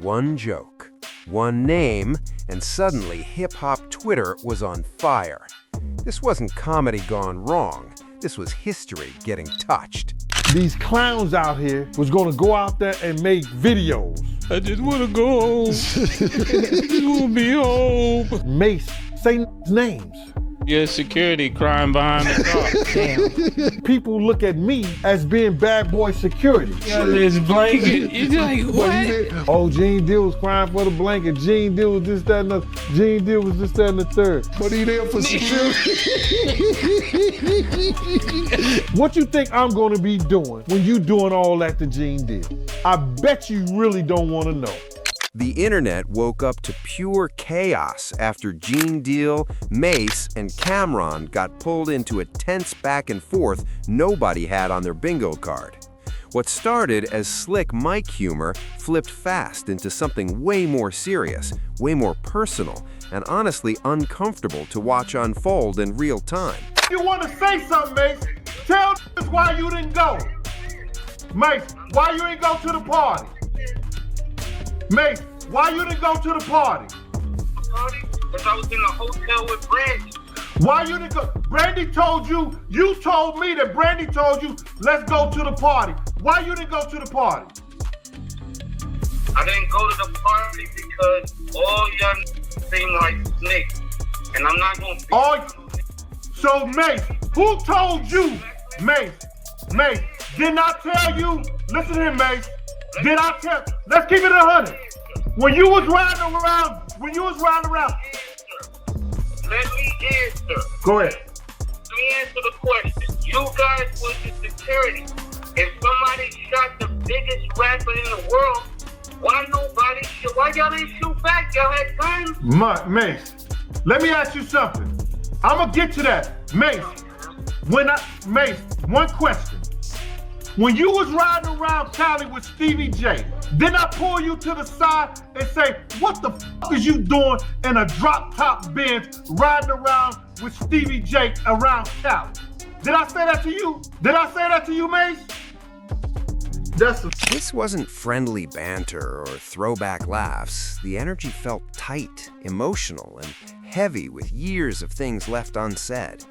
One joke, one name, and suddenly hip-hop Twitter was on fire. This wasn't comedy gone wrong. This was history getting touched. These clowns out here was gonna go out there and make videos. I just wanna go home. I just wanna be home. Mace, say names. Yeah, security crime behind the car. Damn. People look at me as being bad boy security. Yeah, this blanket. You're like, what? Oh, Gene Deal was crying for the blanket. Gene Deal was this, that, and the Gene Deal was this, that, and the third. But he there for security. What you think I'm gonna be doing when you doing all that to Gene Deal? I bet you really don't wanna know. The internet woke up to pure chaos after Gene Deal, Mace, and Cameron got pulled into a tense back and forth nobody had on their bingo card. What started as slick mic humor flipped fast into something way more serious, way more personal, and honestly uncomfortable to watch unfold in real time. If you wanna say something, Mace, tell us why you didn't go. Mace, why you didn't go to the party? Mace, why you didn't go to the party? Party? Because I was in a hotel with Brandy. Why you didn't go? Brandy told you told me that Brandy told you, let's go to the party. Why you didn't go to the party? I didn't go to the party because all y'all seem like snakes. And I'm not going to be... So Mace, who told you? Mace, didn't I tell you? Listen to him, Mace. Did I tell? Let's keep it 100. When you was riding around. Let me answer. Go ahead. Let me answer the question. You guys was the security. If somebody shot the biggest rapper in the world, why y'all didn't shoot back? Y'all had guns? Mace, let me ask you something. I'm gonna get to that. Mace, one question. When you was riding around Cali with Stevie J, didn't I pull you to the side and say, what the fuck is you doing in a drop-top Benz riding around with Stevie J around Cali? Did I say that to you? Did I say that to you, Mace? This wasn't friendly banter or throwback laughs. The energy felt tight, emotional, and heavy with years of things left unsaid.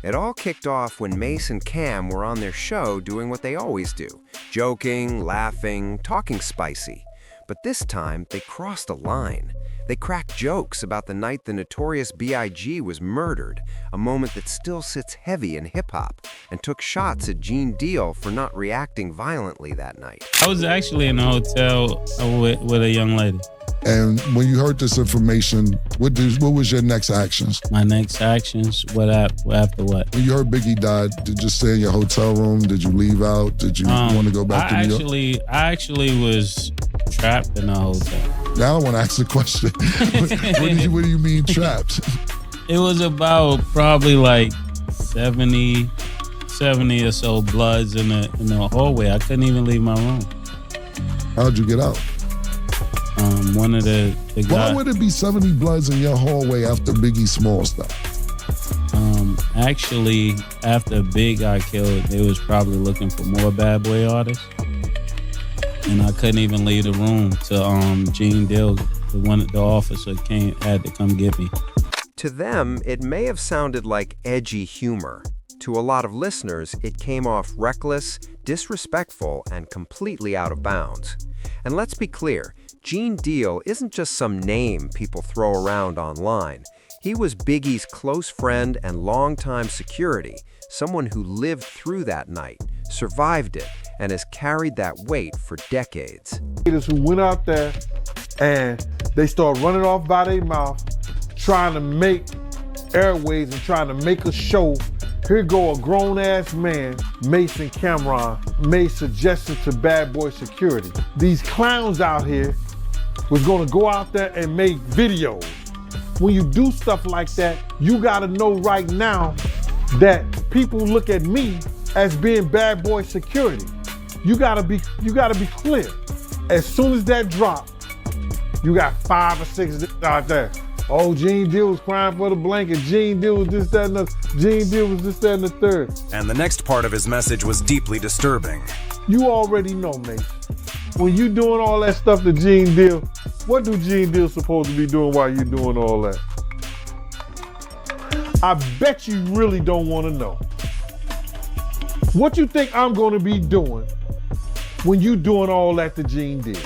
It all kicked off when Mace and Cam were on their show doing what they always do, joking, laughing, talking spicy. But this time, they crossed a line. They cracked jokes about the night the notorious B.I.G. was murdered, a moment that still sits heavy in hip-hop, and took shots at Gene Deal for not reacting violently that night. I was actually in a hotel with a young lady. And when you heard this information, what was your next actions? My next actions? After what? When you heard Biggie died, did you stay in your hotel room? Did you leave out? Did you want to go back to New York? I actually was trapped in a hotel. Now I want to ask the question. What do you mean trapped? It was about probably like 70 or so bloods in the hallway. I couldn't even leave my room. How'd you get out? One of the guys. Why would it be 70 bloods in your hallway after Biggie Small stuff? Actually, after Big got killed, they was probably looking for more bad boy artists. And I couldn't even leave the room till Gene Deal, the officer had to come get me. To them, it may have sounded like edgy humor. To a lot of listeners, it came off reckless, disrespectful, and completely out of bounds. And let's be clear, Gene Deal isn't just some name people throw around online. He was Biggie's close friend and longtime security, someone who lived through that night, survived it, and has carried that weight for decades. Who went out there and they start running off by their mouth, trying to make airways and trying to make a show. Here go a grown-ass man, Mace and Cameron, made suggestions to bad boy security. These clowns out here was gonna go out there and make videos. When you do stuff like that, you gotta know right now that people look at me as being bad boy security. You gotta be clear. As soon as that drop, you got 5 or 6 out there. Oh, Gene Deal was crying for the blanket. Gene Deal was this, that, and the Gene Deal was this, that, and the third. And the next part of his message was deeply disturbing. You already know, mate. when you doing all that stuff to Gene Deal, what do Gene Deal supposed to be doing while you doing all that? I bet you really don't want to know. What you think I'm going to be doing when you doing all that to Gene Deal?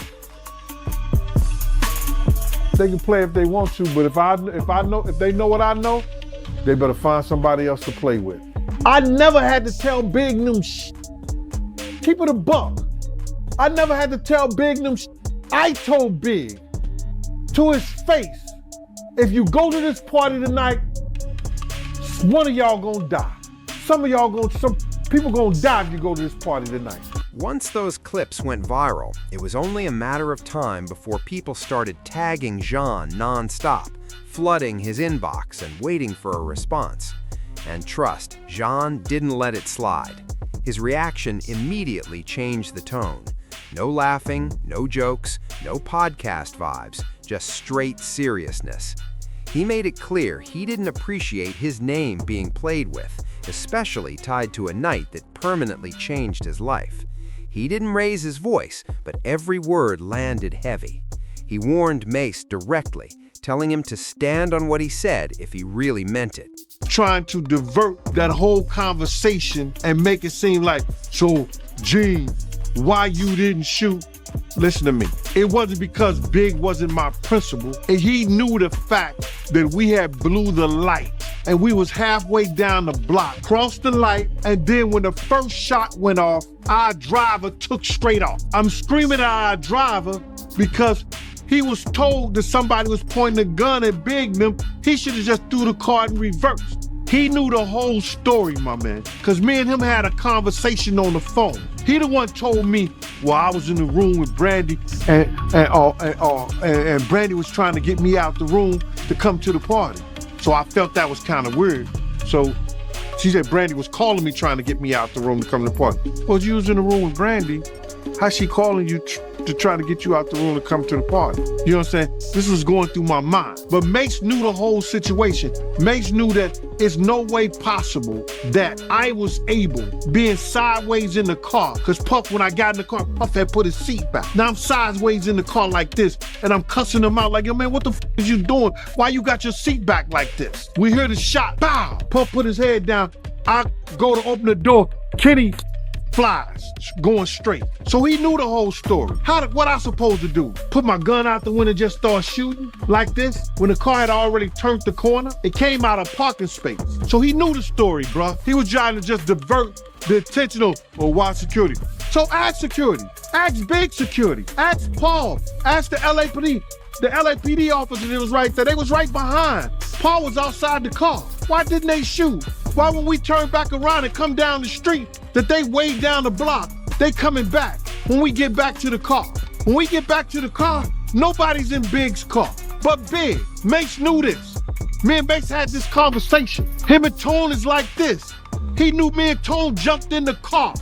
They can play if they want to, but if they know what I know, they better find somebody else to play with. I never had to tell Big them Keep it a buck. I never had to tell Big them I told Big to his face, if you go to this party tonight, one of y'all gonna die. Some people gonna die if you go to this party tonight. Once those clips went viral, it was only a matter of time before people started tagging Jean non-stop, flooding his inbox and waiting for a response. And trust, Jean didn't let it slide. His reaction immediately changed the tone. No laughing, no jokes, no podcast vibes, just straight seriousness. He made it clear he didn't appreciate his name being played with, especially tied to a night that permanently changed his life. He didn't raise his voice, but every word landed heavy. He warned Mace directly, telling him to stand on what he said if he really meant it. Trying to divert that whole conversation and make it seem like, so Gene, why you didn't shoot? Listen to me. It wasn't because Big wasn't my principal. And he knew the fact that we had blew the light and we was halfway down the block, crossed the light, and then when the first shot went off, our driver took straight off. I'm screaming at our driver because he was told that somebody was pointing a gun at Big them. He should have just threw the car in reverse. He knew the whole story, my man, because me and him had a conversation on the phone. He the one told me, well, I was in the room with Brandy and Brandy was trying to get me out the room to come to the party. So I felt that was kind of weird. So she said Brandy was calling me trying to get me out the room to come to the party. Well, you was in the room with Brandy. How's she calling you to try to get you out the room to come to the party? You know what I'm saying? This was going through my mind. But Mace knew the whole situation. Mace knew that it's no way possible that I was able, being sideways in the car, because Puff, when I got in the car, Puff had put his seat back. Now I'm sideways in the car like this, and I'm cussing him out like, yo, man, what the f is you doing? Why you got your seat back like this? We hear the shot, pow! Puff put his head down. I go to open the door. Kenny flies, going straight. So he knew the whole story. What I supposed to do? Put my gun out the window and just start shooting like this? When the car had already turned the corner, it came out of parking space. So he knew the story, bruh. He was trying to just divert the attention of, well, why security? So ask security, ask Big security, ask Paul, ask the LAPD. The LAPD officer that was right there, they was right behind. Paul was outside the car. Why didn't they shoot? Why when we turn back around and come down the street, that they way down the block, they coming back when we get back to the car. When we get back to the car, nobody's in Big's car. But Big, Mace knew this. Me and Mace had this conversation. Him and Tone is like this. He knew me and Tone jumped in the car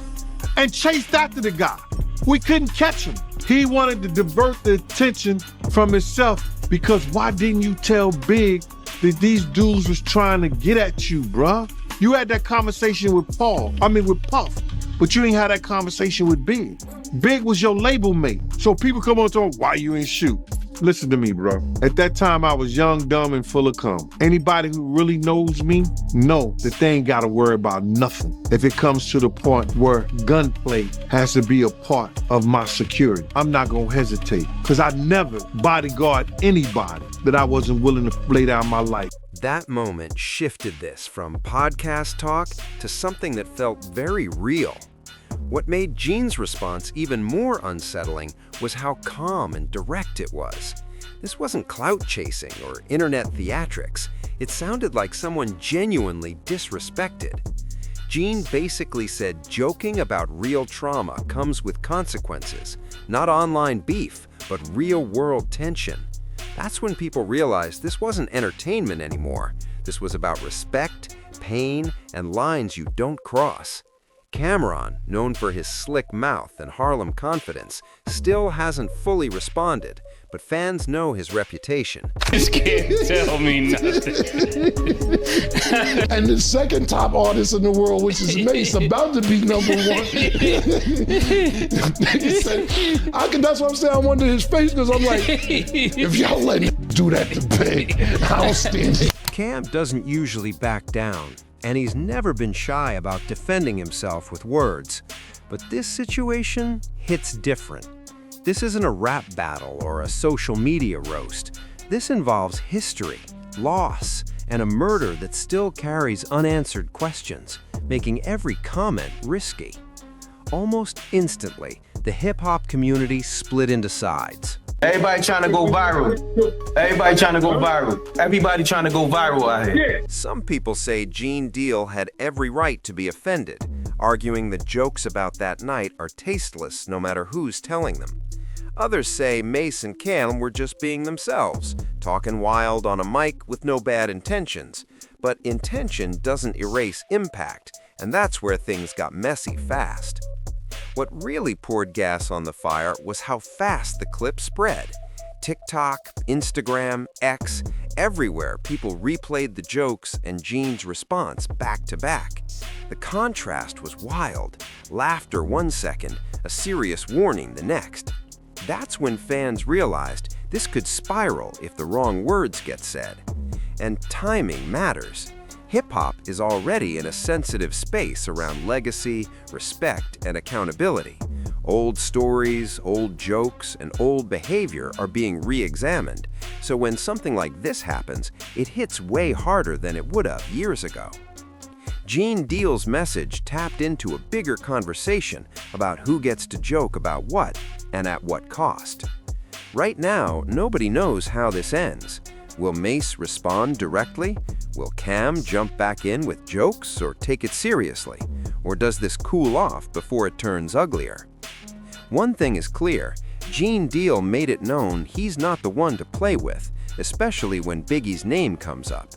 and chased after the guy. We couldn't catch him. He wanted to divert the attention from himself because why didn't you tell Big that these dudes was trying to get at you, bruh? You had that conversation with with Puff, but you ain't had that conversation with Big. Big was your label mate. So people come on and talk, why you ain't shoot? Listen to me, bro. At that time, I was young, dumb, and full of cum. Anybody who really knows me know that they ain't got to worry about nothing if it comes to the point where gunplay has to be a part of my security. I'm not going to hesitate because I never bodyguard anybody that I wasn't willing to lay down my life. That moment shifted this from podcast talk to something that felt very real. What made Gene's response even more unsettling was how calm and direct it was. This wasn't clout chasing or internet theatrics. It sounded like someone genuinely disrespected. Gene basically said joking about real trauma comes with consequences, not online beef, but real-world tension. That's when people realized this wasn't entertainment anymore. This was about respect, pain, and lines you don't cross. Cameron, known for his slick mouth and Harlem confidence, still hasn't fully responded, but fans know his reputation. Just can't tell me nothing. And the second top artist in the world, which is Mace, about to be number one. That's what I'm saying. I wonder his face, because I'm like, if y'all let him do that to Big, I don't stand it. Cam doesn't usually back down, and he's never been shy about defending himself with words. But this situation hits different. This isn't a rap battle or a social media roast. This involves history, loss, and a murder that still carries unanswered questions, making every comment risky. Almost instantly, the hip-hop community split into sides. Everybody trying to go viral. Everybody trying to go viral. Everybody trying to go viral out here. Some people say Gene Deal had every right to be offended, arguing that jokes about that night are tasteless no matter who's telling them. Others say Mace and Cam were just being themselves, talking wild on a mic with no bad intentions. But intention doesn't erase impact, and that's where things got messy fast. What really poured gas on the fire was how fast the clip spread. TikTok, Instagram, X, everywhere people replayed the jokes and Gene's response back to back. The contrast was wild. Laughter 1 second, a serious warning the next. That's when fans realized this could spiral if the wrong words get said. And timing matters. Hip-hop is already in a sensitive space around legacy, respect, and accountability. Old stories, old jokes, and old behavior are being re-examined. So when something like this happens, it hits way harder than it would have years ago. Gene Deal's message tapped into a bigger conversation about who gets to joke about what and at what cost. Right now, nobody knows how this ends. Will Mace respond directly? Will Cam jump back in with jokes or take it seriously? Or does this cool off before it turns uglier? One thing is clear, Gene Deal made it known he's not the one to play with, especially when Biggie's name comes up.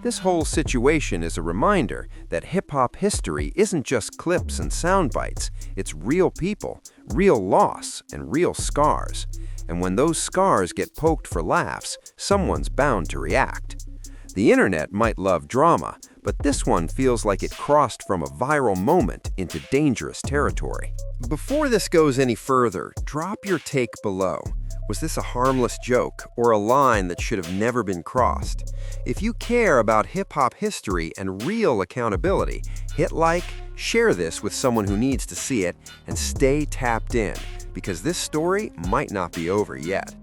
This whole situation is a reminder that hip-hop history isn't just clips and sound bites. It's real people, real loss, and real scars. And when those scars get poked for laughs, someone's bound to react. The internet might love drama, but this one feels like it crossed from a viral moment into dangerous territory. Before this goes any further, drop your take below. Was this a harmless joke or a line that should have never been crossed? If you care about hip-hop history and real accountability, hit like, share this with someone who needs to see it, and stay tapped in, because this story might not be over yet.